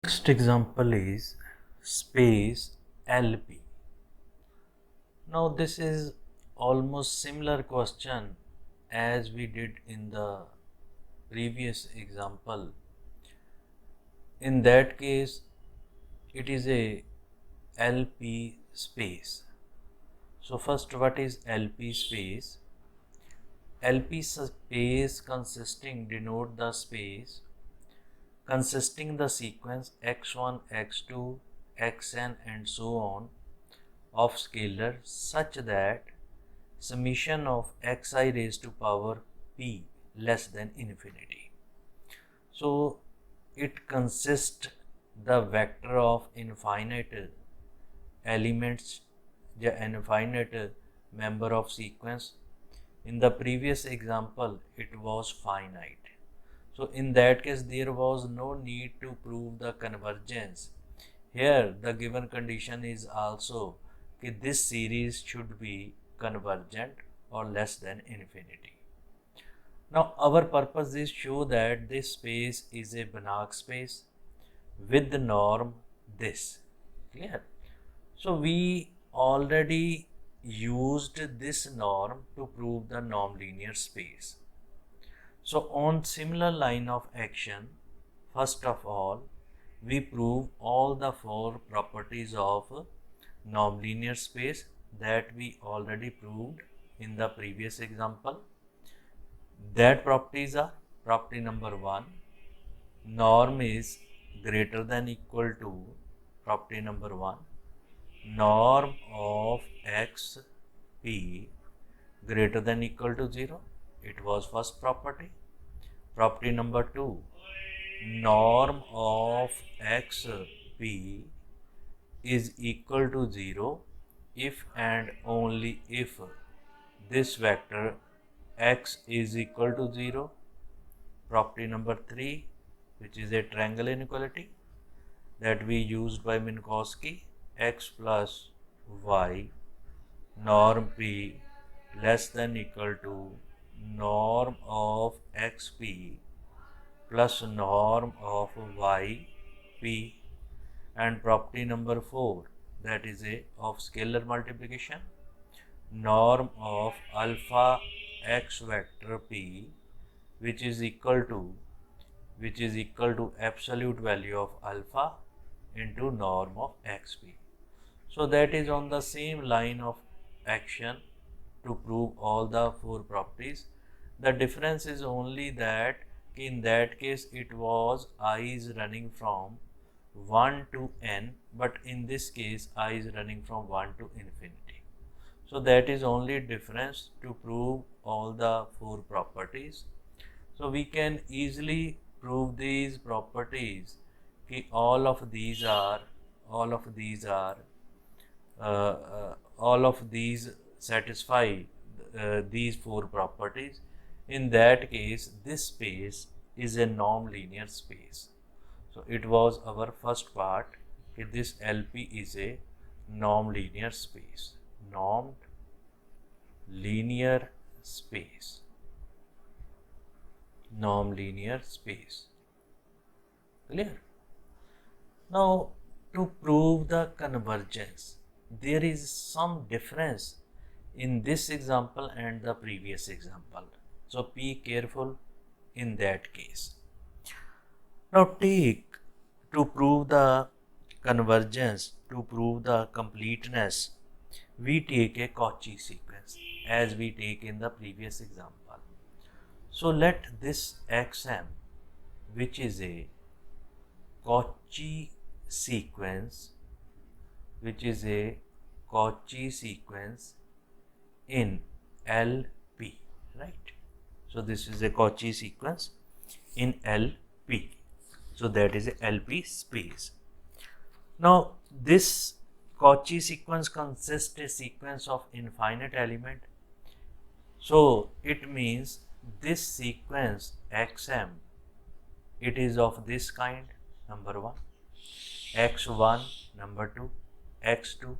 Next example is space LP. Now this is almost similar question as we did in the previous example. In that case, it is a LP space. So first, what is LP space? LP space denote the space consisting the sequence x1, x2, xn and so on of scalar such that summation of xi raised to power p less than infinity. So it consists the vector of infinite elements, the infinite member of sequence. In the previous example, it was finite. So in that case, there was no need to prove the convergence. Here, the given condition is also that this series should be convergent or less than infinity. Now, our purpose is show that this space is a Banach space with the norm this. Clear? So we already used this norm to prove the nonlinear space. So on similar line of action, first of all, we prove all the four properties of nonlinear space that we already proved in the previous example. That properties are: property number 1, norm is greater than equal to, property number 1, norm of x p greater than equal to 0. It was first property. Property number 2, norm of x p is equal to 0 if and only if this vector x is equal to 0. Property number 3, which is a triangle inequality that we used by Minkowski, x plus y norm p less than equal to norm of xp plus norm of yp. And property number 4, that is a of scalar multiplication, norm of alpha x vector p which is equal to absolute value of alpha into norm of xp. So that is on the same line of action to prove all the four properties. The difference is only that in that case it was I is running from 1 to n, but in this case I is running from 1 to infinity. So that is only difference to prove all the four properties. So we can easily prove these properties. All of these satisfy these four properties. In that case, this space is a nonlinear space. So it was our first part. This LP is a nonlinear space. Normed linear space. Nonlinear space. Clear? Now, to prove the convergence, there is some difference in this example and the previous example. So be careful in that case. Now to prove the convergence, to prove the completeness, we take a Cauchy sequence as we take in the previous example. So let this xm, which is a Cauchy sequence, in LP, right? So this is a Cauchy sequence in LP. So that is a LP space. Now this Cauchy sequence consists a sequence of infinite element. So it means this sequence xm, it is of this kind, number 1, x1, number 2, x2,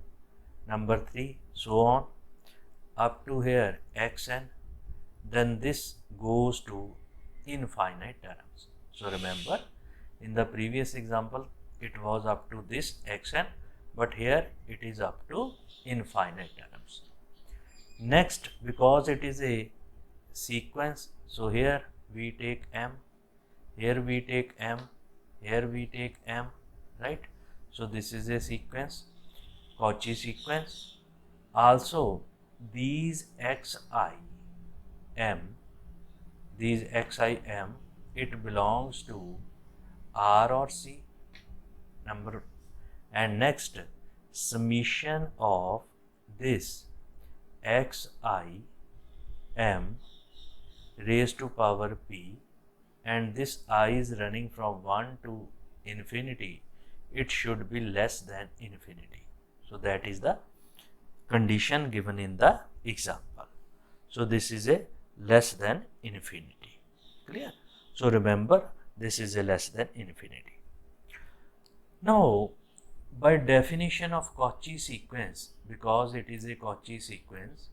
number 3, so on up to here xn. Then this goes to infinite terms. So remember, in the previous example, it was up to this xn, but here it is up to infinite terms. Next, because it is a sequence, so here we take m, here we take m, here we take m, right? So this is a sequence, Cauchy sequence. Also, these xim, it belongs to R or C number. And next, summation of this xim raised to power p, and this I is running from 1 to infinity, it should be less than infinity. So that is the condition given in the example. So this is a less than infinity. Clear? So remember, this is a less than infinity. Now, by definition of Cauchy sequence, because it is a Cauchy sequence,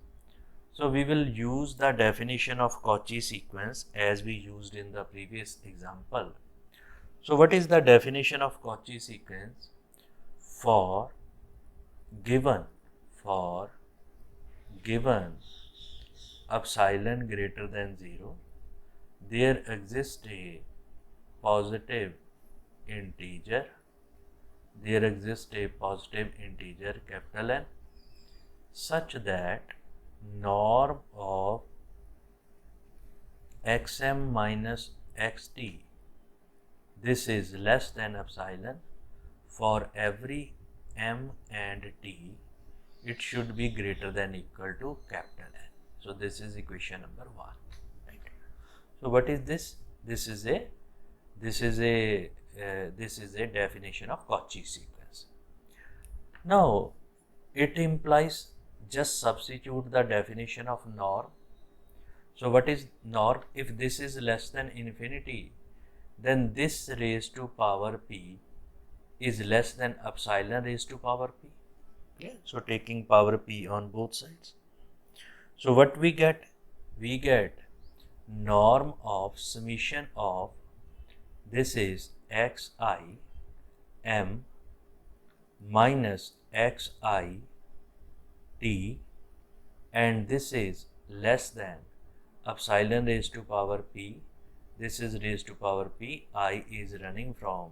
so we will use the definition of Cauchy sequence as we used in the previous example. So what is the definition of Cauchy sequence? For given epsilon greater than 0, there exists a positive integer, capital N, such that norm of xm minus xt, this is less than epsilon, for every m and t, it should be greater than equal to capital N. So this is equation number 1. Right? So what is this? This is a definition of Cauchy sequence. Now it implies, just substitute the definition of norm. So what is norm? If this is less than infinity, then this raised to power p is less than epsilon raised to power p. Yeah. So taking power p on both sides. So what we get? We get norm of summation of, this is xim minus xi t, and this is less than epsilon raised to power p, this is raised to power p, I is running from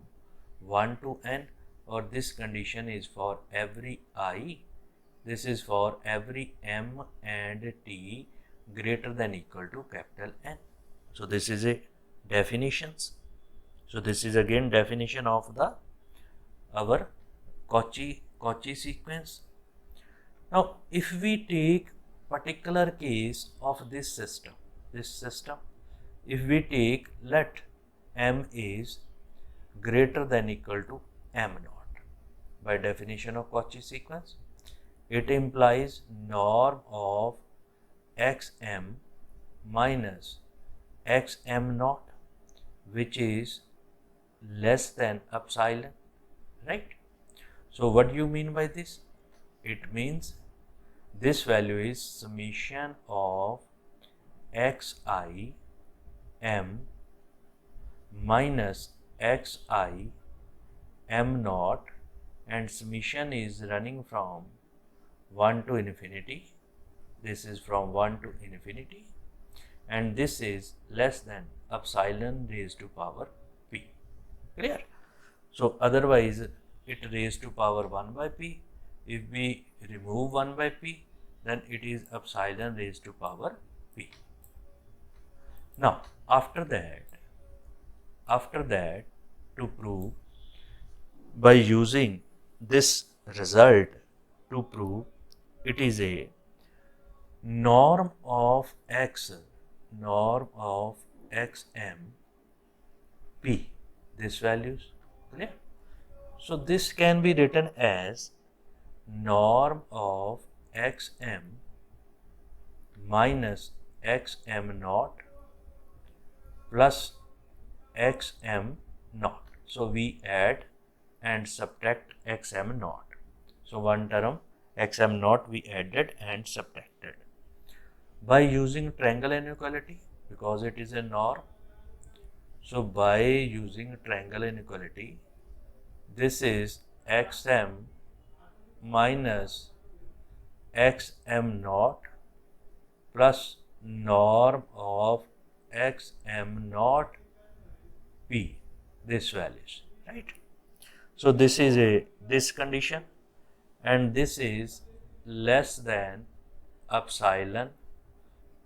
1 to n, or this condition is for every I, this is for every m and t greater than equal to capital N. So this is a definitions. So this is again definition of the our Cauchy sequence. Now if we take particular case of this system, if we take, let m is greater than equal to m naught, by definition of Cauchy sequence, it implies norm of xm minus xm naught, which is less than epsilon, right? So what do you mean by this? It means this value is summation of xi m minus xi m naught, and summation is running from 1 to infinity, this is from 1 to infinity, and this is less than epsilon raised to power p. Clear? So otherwise it raised to power 1 by p. If we remove 1 by p, then it is epsilon raised to power p. Now after that to prove, by using this result to prove, it is a norm of xm p, this values. Clear? So this can be written as norm of xm minus xm naught plus xm naught. So we add and subtract xm naught. So one term xm naught we added and subtracted. By using triangle inequality, because it is a norm, so by using triangle inequality, this is xm minus xm naught plus norm of xm naught p, this values, right? So this is this condition, and this is less than epsilon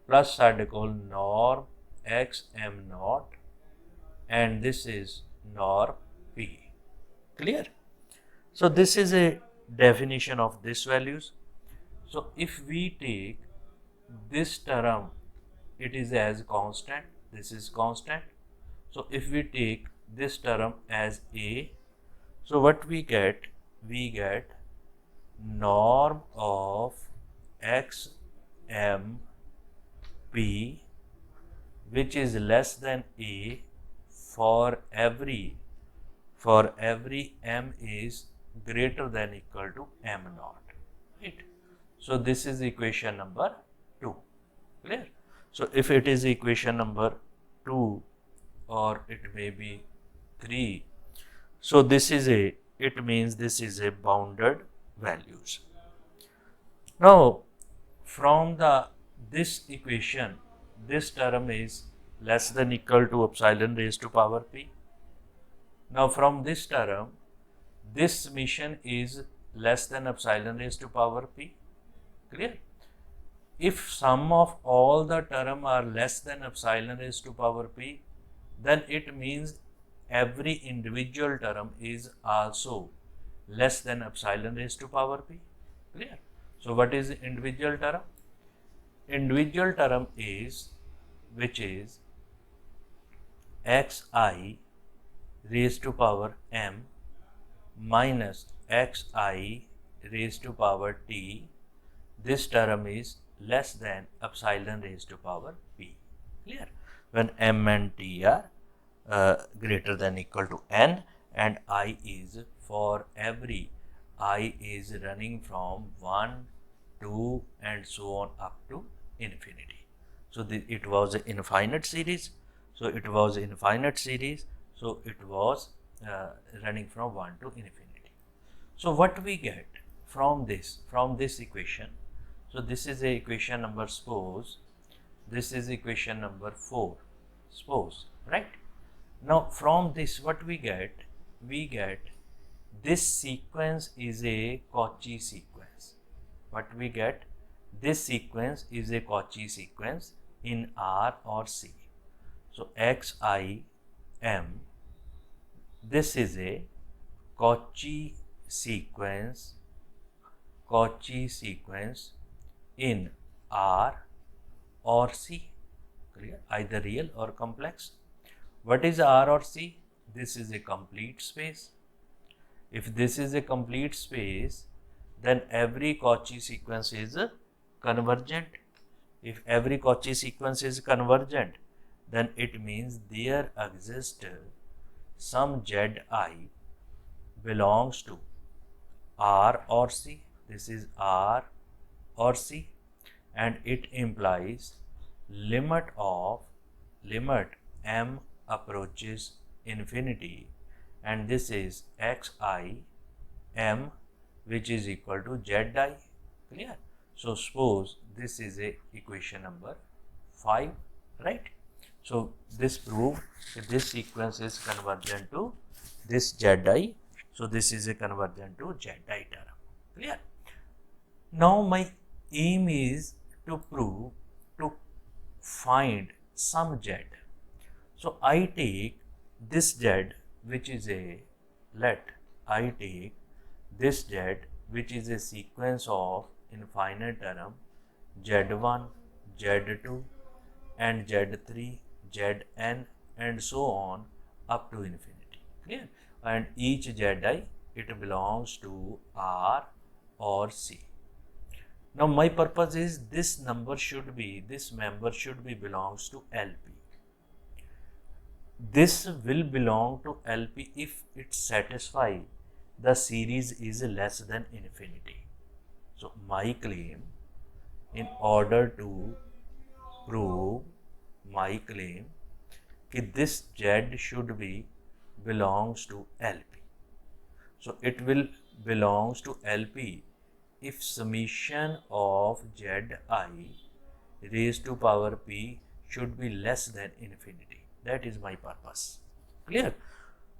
plus I call norm xm naught, and this is norm p. Clear? So this is a definition of these values. So if we take this term, it is as constant, this is constant. So if we take this term as a, so what we get? We get norm of x m p, which is less than a for every m is greater than equal to m naught, right? So this is equation number 2. Clear? So if it is equation number 2, or it may be 3, so this is it means this is a bounded values. Now from this equation, this term is less than equal to epsilon raised to power p. Now from this term, this summation is less than epsilon raised to power p. Clear? If sum of all the term are less than epsilon raised to power p, then it means every individual term is also less than epsilon raised to power p. Clear? So what is individual term? Individual term is, which is xi raised to power m minus xi raised to power t. This term is less than epsilon raised to power p. Clear? When m and t are greater than equal to n, and I is for every I is running from 1, 2 and so on up to infinity. So it was an infinite series. So it was infinite series. So it was running from 1 to infinity. So what we get from this equation? So this is a equation number, suppose this is equation number 4, suppose, right? Now from this what we get? We get this sequence is a Cauchy sequence. What we get? This sequence is a Cauchy sequence in R or C. So xi m, this is a Cauchy sequence in R or C. Clear? Either real or complex. What is R or C? This is a complete space. If this is a complete space, then every Cauchy sequence is convergent. If every Cauchy sequence is convergent, then it means there exists some Zi belongs to R or C. This is R or C, and it implies limit m approaches infinity, and this is xi m, which is equal to Zi. Clear? So suppose this is a equation number 5, right? So this proves that this sequence is convergent to this Zi. So this is a convergent to Zi term. Clear? Now my aim is to find some Z. So I take this Z, which is a, I take this Z, which is a sequence of infinite term Z1, Z2 and Z3, Zn and so on up to infinity. Clear? And each Zi, it belongs to R or C. Now my purpose is this member should be belongs to LP. This will belong to LP if it satisfies the series is less than infinity. So my claim, in order to prove my claim, that this Z should be belongs to LP. So it will belongs to LP if summation of Zi raised to power P should be less than infinity. That is my purpose. Clear?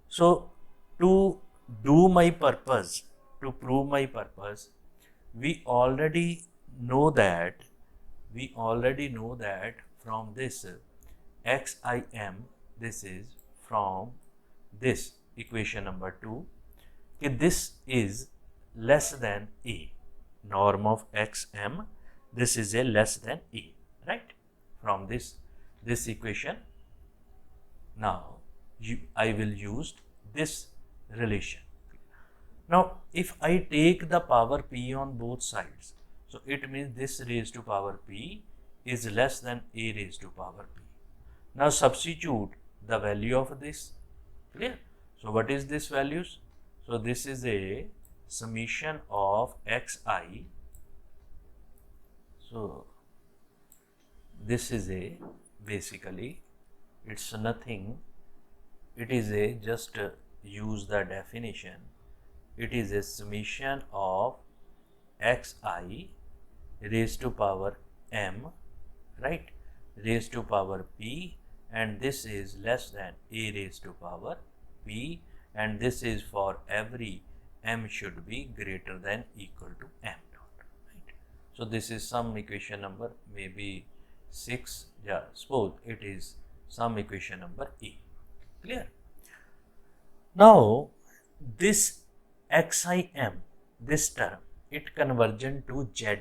So to do my purpose, to prove my purpose, we already know that from this xim, this is from this equation number 2, this is less than a. Norm of xm, this is a less than a, right? From this equation. Now I will use this relation. Now if I take the power p on both sides, so it means this raised to power p is less than a raised to power p. Now substitute the value of this. Clear? So what is this values? So this is a summation of xi. So this is a, basically it's nothing, it is a, just use the definition, it is a summation of xi raised to power m, right, raised to power p, and this is less than a raised to power p, and this is for every m should be greater than equal to m dot, right. So this is some equation number maybe 6, yeah, suppose it is some equation number E. Clear? Now this xim, this term, it convergent to Zi,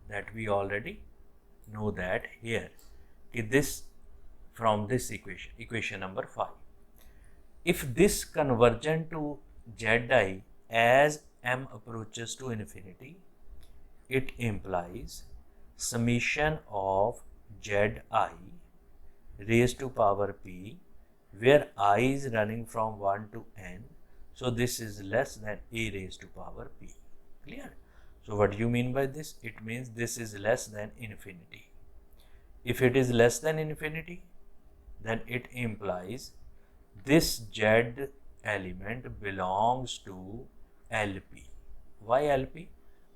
that we already know that here. This from this equation number 5. If this convergent to Zi as m approaches to infinity, it implies summation of Zi raised to power p, where I is running from 1 to n. So this is less than a raised to power p. Clear? So what do you mean by this? It means this is less than infinity. If it is less than infinity, then it implies this Z element belongs to LP. Why LP?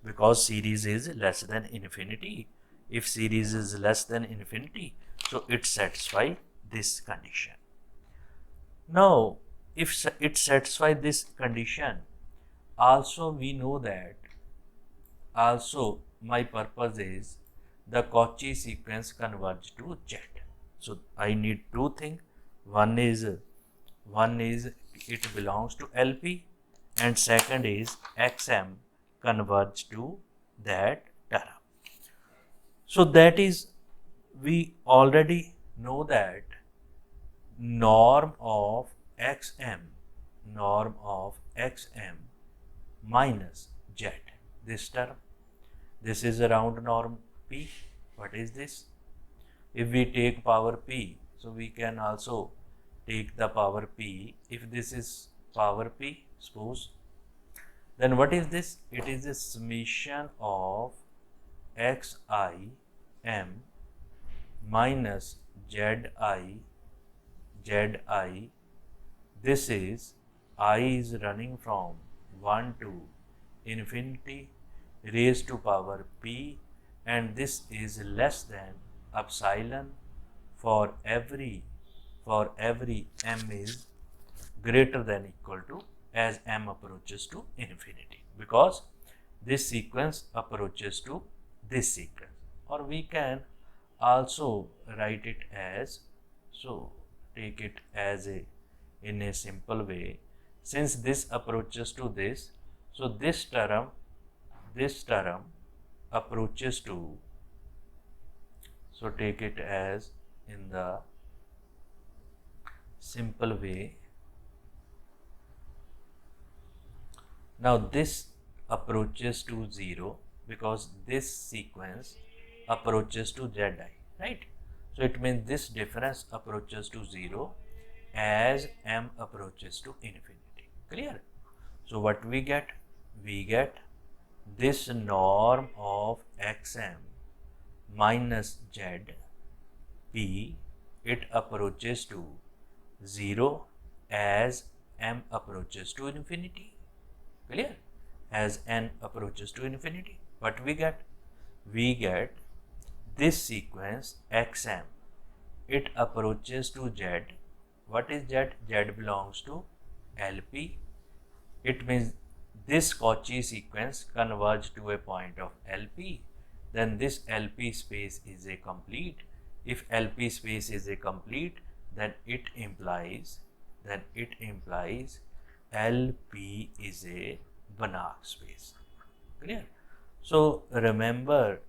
Because series is less than infinity. If series is less than infinity, so it satisfies this condition. Now, if it satisfies this condition, also we know that, also my purpose is the Cauchy sequence converge to Z. So I need two things. One is it belongs to LP, and second is XM converge to that term. So that is, we already know that norm of xm minus Z, this term, this is around norm p. What is this? If we take power p, so we can also take the power p. If this is power p, suppose, then what is this? It is a summation of xim minus zi. This is I is running from 1 to infinity raised to power p, and this is less than epsilon for every m is greater than equal to as m approaches to infinity, because this sequence approaches to this sequence. Or we can also write it as, so take it as a, in a simple way, since this approaches to this, so this term approaches to, so take it as in the simple way. Now this approaches to 0 because this sequence approaches to Zi, right? So it means this difference approaches to 0 as m approaches to infinity. Clear? So what we get? We get this norm of xm minus Z p, it approaches to 0 as m approaches to infinity. Clear? As n approaches to infinity. What we get? We get this sequence xm. It approaches to z. What is z? Z belongs to LP. It means this Cauchy sequence converges to a point of LP. Then this LP space is a complete. If LP space is a complete, then it implies LP is a Banach space. Clear? So remember,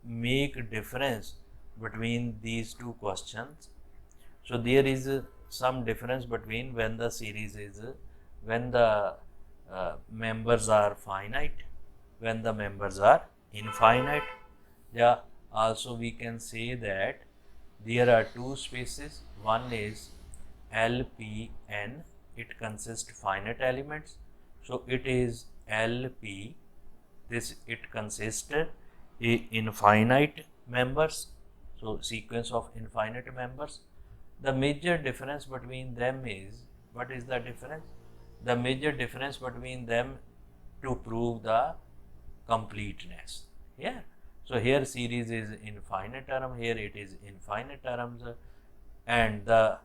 make difference between these two questions. So there is some difference between when the series is when the members are finite, when the members are infinite. Yeah, also we can say that there are two spaces. One is LPN, it consists finite elements. So it is LP, this it consists infinite members. So sequence of infinite members. The major difference between them is, what is the difference? The major difference between them to prove the completeness. Yeah. So here series is infinite term, here it is infinite terms, and the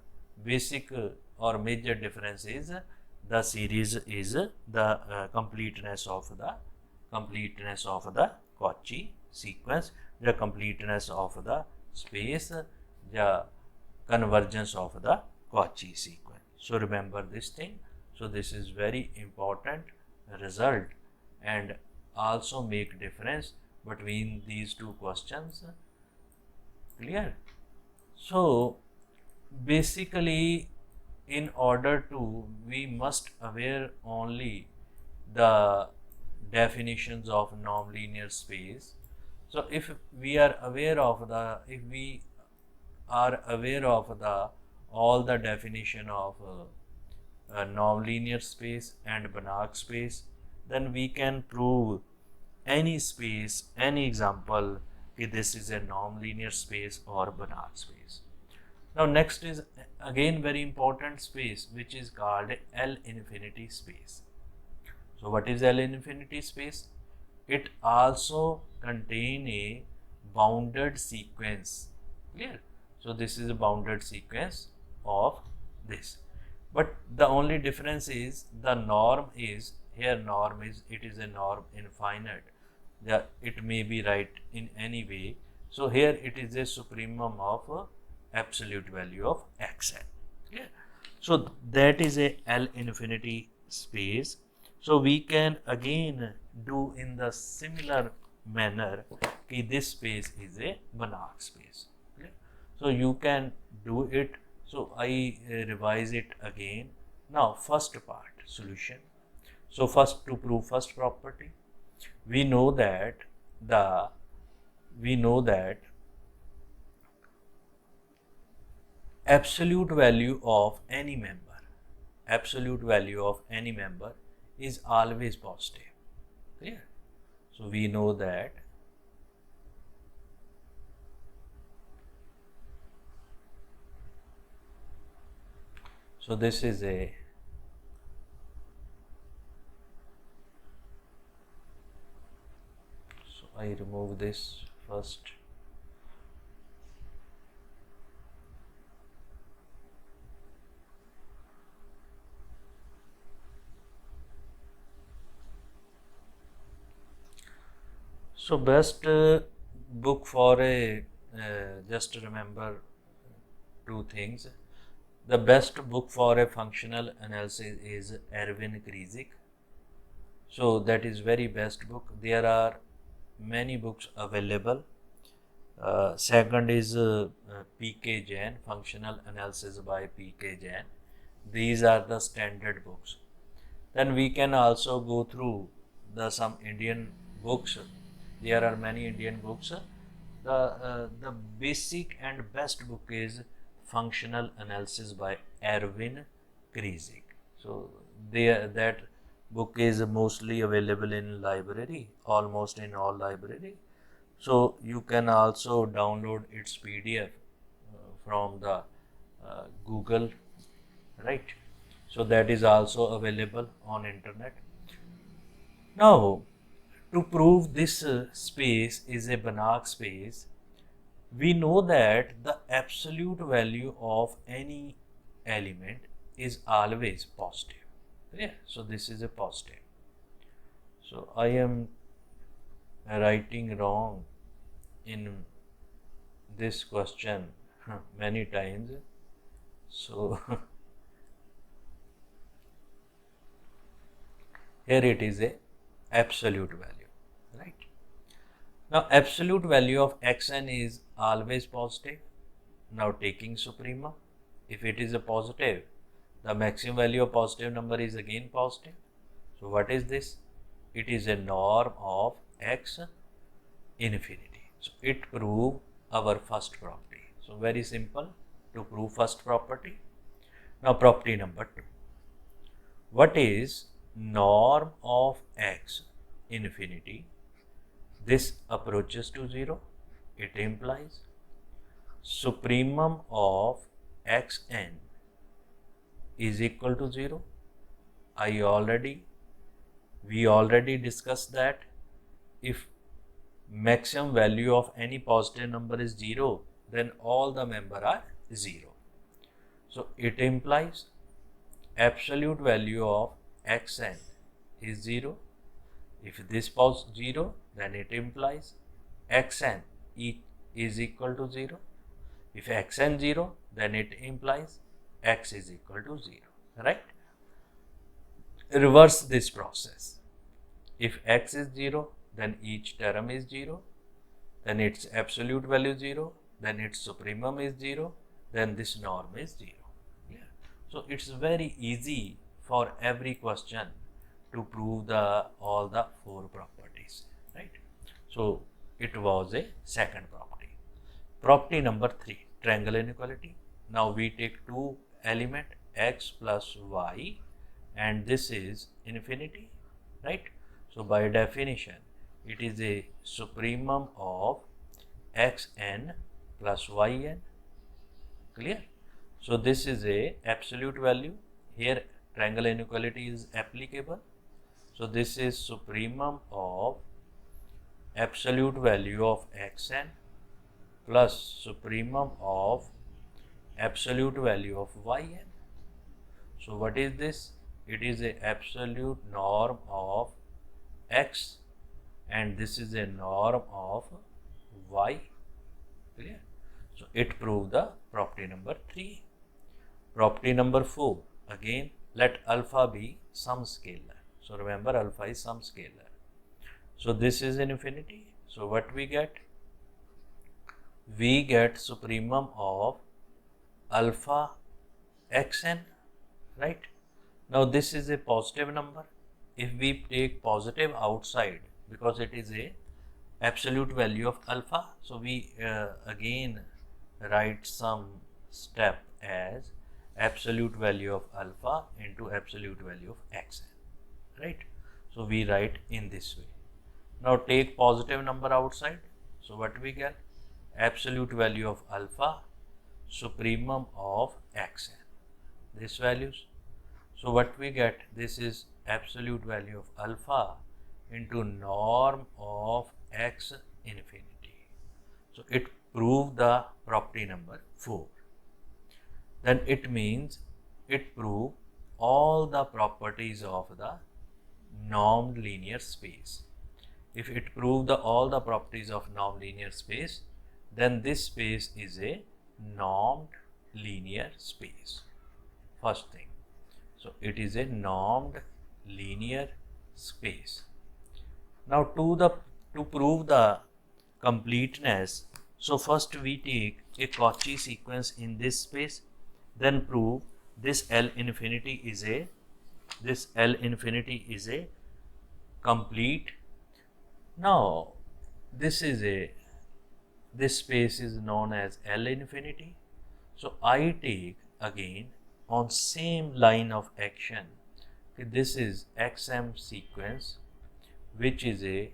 basic or major difference is the series is the completeness of the Cauchy sequence, the completeness of the space, the convergence of the Cauchy sequence. So remember this thing. So this is very important result, and also make difference between these two questions. Clear? So basically, in order to, we must aware only the definitions of nonlinear space. So if we are aware of the, if we are aware of the all the definition of nonlinear space and Banach space, then we can prove any space, any example, if this is a nonlinear space or Banach space. Now next is again very important space, which is called L infinity space. So what is L infinity space? It also contain a bounded sequence. Clear? So this is a bounded sequence of this. But the only difference is the norm is, here norm is, it is a norm infinite. It may be right in any way. So here it is a supremum of absolute value of xn. Yeah. So that is a L infinity space. So we can again do in the similar manner कि this space is a Banach space. Okay? So you can do it. So I revise it again. Now first part, solution. So first, to prove first property, we know that absolute value of any member is always positive. Clear? So we know that so this is a I remove this first. So best book for a just remember two things. The best book for a functional analysis is Erwin Kreyszig. So that is very best book. There are many books available. Second is P.K.Jain, Functional Analysis by P.K.Jain. These are the standard books. Then we can also go through some Indian books. There are many Indian books. The basic and best book is Functional Analysis by Erwin Kreyszig. So that book is mostly available in library, almost in all library. So you can also download its PDF from the Google, right? So that is also available on internet. Now, to prove this space is a Banach space, we know that the absolute value of any element is always positive. Yeah, so this is a positive. So I am writing wrong in this question many times. So here it is a absolute value, right? Now absolute value of xn is always positive. Now taking suprema, if it is a positive, the maximum value of positive number is again positive. So what is this? It is a norm of x infinity. So it proves our first property. So very simple to prove first property. Now property number 2. What is norm of x infinity? This approaches to 0. It implies supremum of xn is equal to 0. We already discussed that if maximum value of any positive number is 0, then all the members are 0. So it implies absolute value of xn is 0. If this was 0, then it implies xn is equal to 0. If xn 0, then it implies x is equal to 0, right? Reverse this process. If x is 0, then each term is 0, then its absolute value 0, then its supremum is 0, then this norm is 0. Yeah. So it's very easy for every question to prove all the 4 properties, right? So it was a second property. Property number 3, triangle inequality. Now we take 2 element x plus y, and this is infinity, right? So by definition, it is a supremum of xn plus yn. Clear? So this is a absolute value. Here triangle inequality is applicable. So this is supremum of absolute value of xn plus supremum of absolute value of yn. So what is this? It is a absolute norm of x, and this is a norm of y. Clear? So it proves the property number 3. Property number 4, again let alpha be some scalar. So remember, alpha is some scalar. So this is an infinity. So what we get? We get supremum of alpha xn, right? Now this is a positive number. If we take positive outside, because it is a absolute value of alpha, so we again write some step as absolute value of alpha into absolute value of xn, right? So we write in this way. Now take positive number outside. So what we get? Absolute value of alpha, supremum of xn. These values. So what we get? This is absolute value of alpha into norm of x infinity. So it proved the property number 4. Then it means it proved all the properties of the non-linear space. If it proved all the properties of non-linear space, then this space is a normed linear space. First thing. So it is a normed linear space. Now to prove the completeness, so first we take a Cauchy sequence in this space, then prove this L infinity is a complete. Now this space is known as L infinity. So I take again on same line of action, this is XM sequence, which is a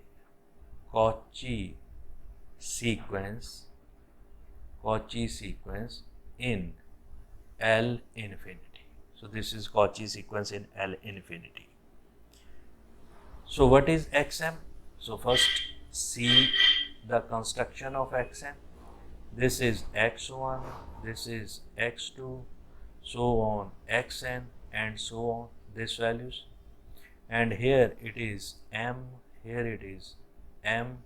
Cauchy sequence in L infinity. So this is Cauchy sequence in L infinity. So what is xm? So first see the construction of xm. This is x1, this is x2, so on xn and so on, these values. And here it is m, here it is m,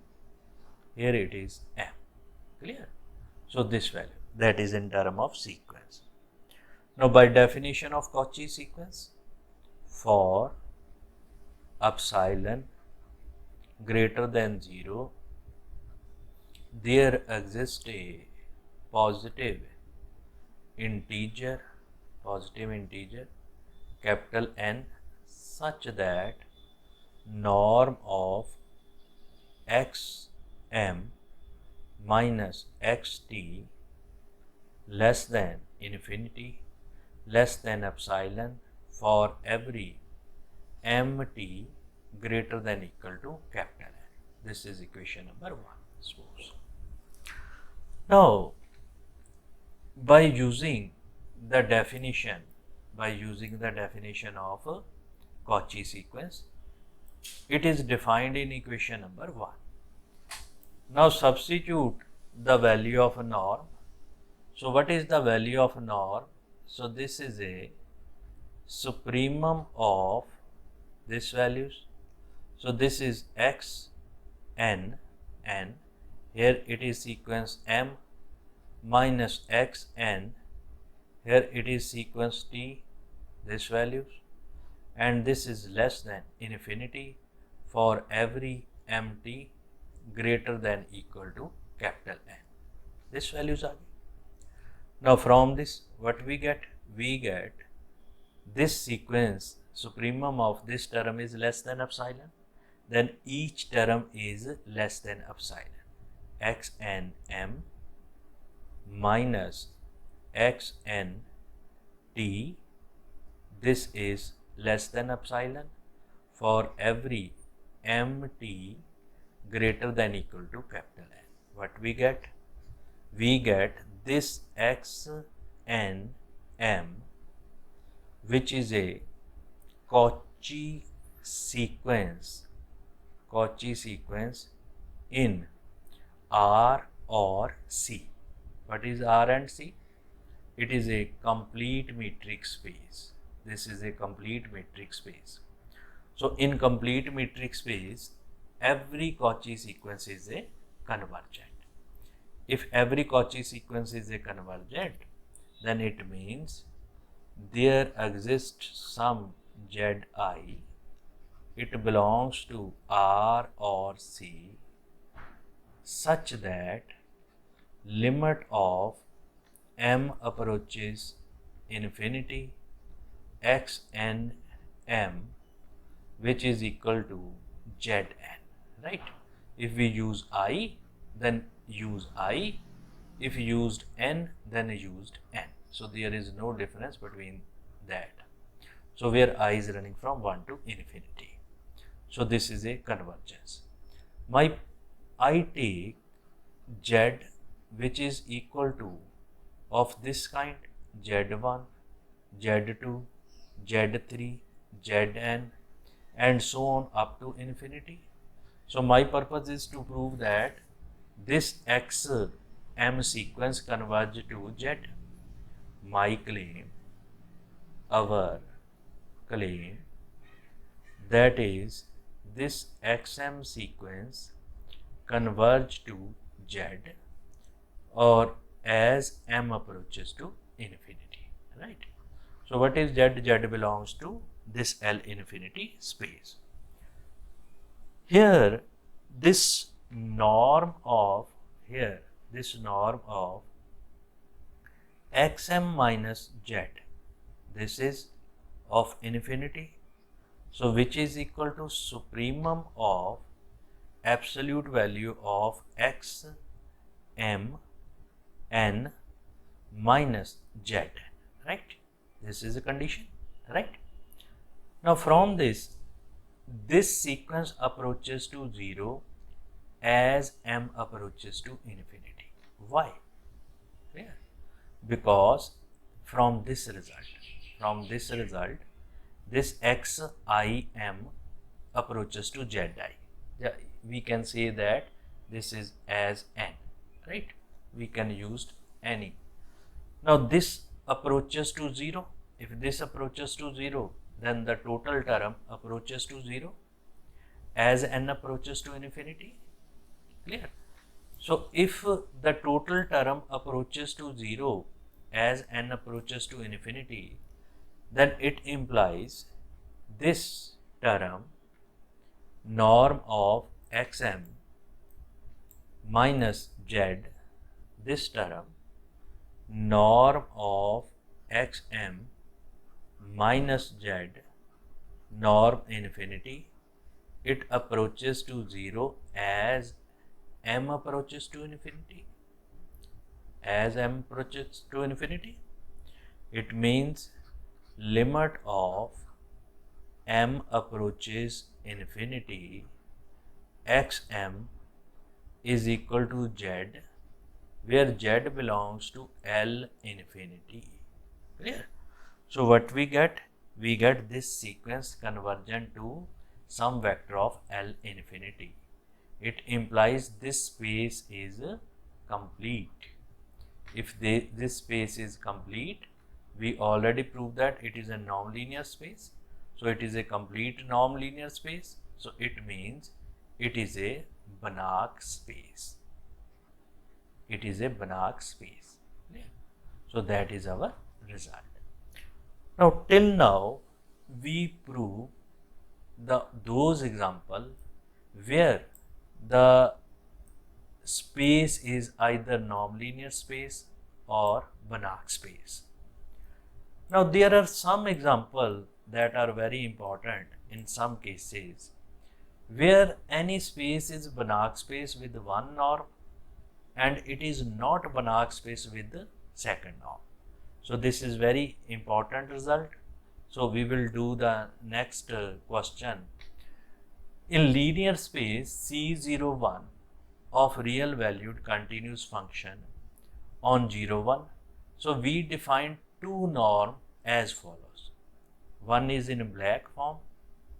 here it is m. Clear? So this value, that is in term of sequence. Now by definition of Cauchy sequence, for epsilon greater than 0, there exists a positive integer, capital N, such that norm of xm minus xt less than infinity, less than epsilon for every mt greater than equal to capital N. This is equation number 1, suppose. Now, by using the definition of Cauchy sequence, it is defined in equation number 1. Now substitute the value of a norm. So what is the value of a norm? So this is a supremum of these values. So this is x n, here it is sequence m, minus x n, here it is sequence t, these values, and this is less than infinity for every mt greater than equal to capital N. These values are. Now from this, what we get? We get this sequence, supremum of this term is less than epsilon, then each term is less than epsilon. xn m minus xn t, this is less than epsilon for every mt greater than equal to capital N. What we get? We get this xn m, which is a Cauchy sequence in R or C. What is R and C? It is a complete metric space. This is a complete metric space. So in complete metric space, every Cauchy sequence is a convergent. If every Cauchy sequence is a convergent, then it means there exists some Zi, it belongs to R or C, such that limit of m approaches infinity, xn m, which is equal to Zn, right? If we use I, then use I. If used n, then used n. So there is no difference between that. So where I is running from 1 to infinity. So this is a convergence. I take Z, which is equal to of this kind, Z1, Z2, Z3, Zn, and so on up to infinity. So my purpose is to prove that this xm sequence converges to Z. My claim, our claim, that is this xm sequence converge to Z or as m approaches to infinity, right? So what is Z? Z belongs to this L infinity space. Here this norm of xm minus Z, this is of infinity, so which is equal to supremum of absolute value of x m n minus Z, right? This is a condition, right? Now from this sequence approaches to 0 as m approaches to infinity. Why? Yeah. Because from this result, this xim approaches to Zi. Yeah, we can say that this is as n, right? We can use any. Now this approaches to 0. If this approaches to 0, then the total term approaches to 0 as n approaches to infinity. Clear? So if the total term approaches to 0 as n approaches to infinity, then it implies this term norm of xm minus z, this term norm of xm minus z norm infinity, it approaches to 0 as m approaches to infinity. As m approaches to infinity, it means limit of m approaches infinity xm is equal to z, where z belongs to L infinity. Clear? So what we get? We get this sequence convergent to some vector of L infinity. It implies this space is complete. If this space is complete, we already proved that it is a nonlinear space. So it is a complete nonlinear space. So it means it is a Banach space. It is a Banach space. Yeah. So that is our result. Now till now we prove those examples where the space is either nonlinear space or Banach space. Now there are some examples that are very important in some cases where any space is Banach space with one norm and it is not Banach space with the second norm. So this is very important result. So we will do the next question. In linear space C01 of real valued continuous function on 01, so we define two norms as follows. One is in black form,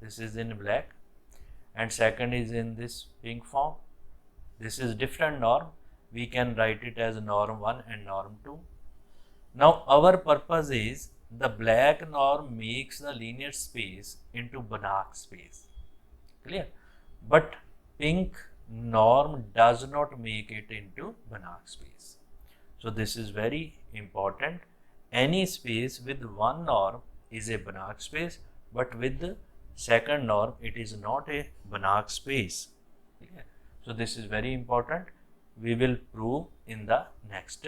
this is in black, and second is in this pink form. This is different norm. We can write it as norm 1 and norm 2. Now our purpose is the black norm makes the linear space into Banach space. Clear? But pink norm does not make it into Banach space. So this is very important. Any space with one norm is a Banach space, but with the second norm it is not a Banach space. Clear? So this is very important. We will prove in the next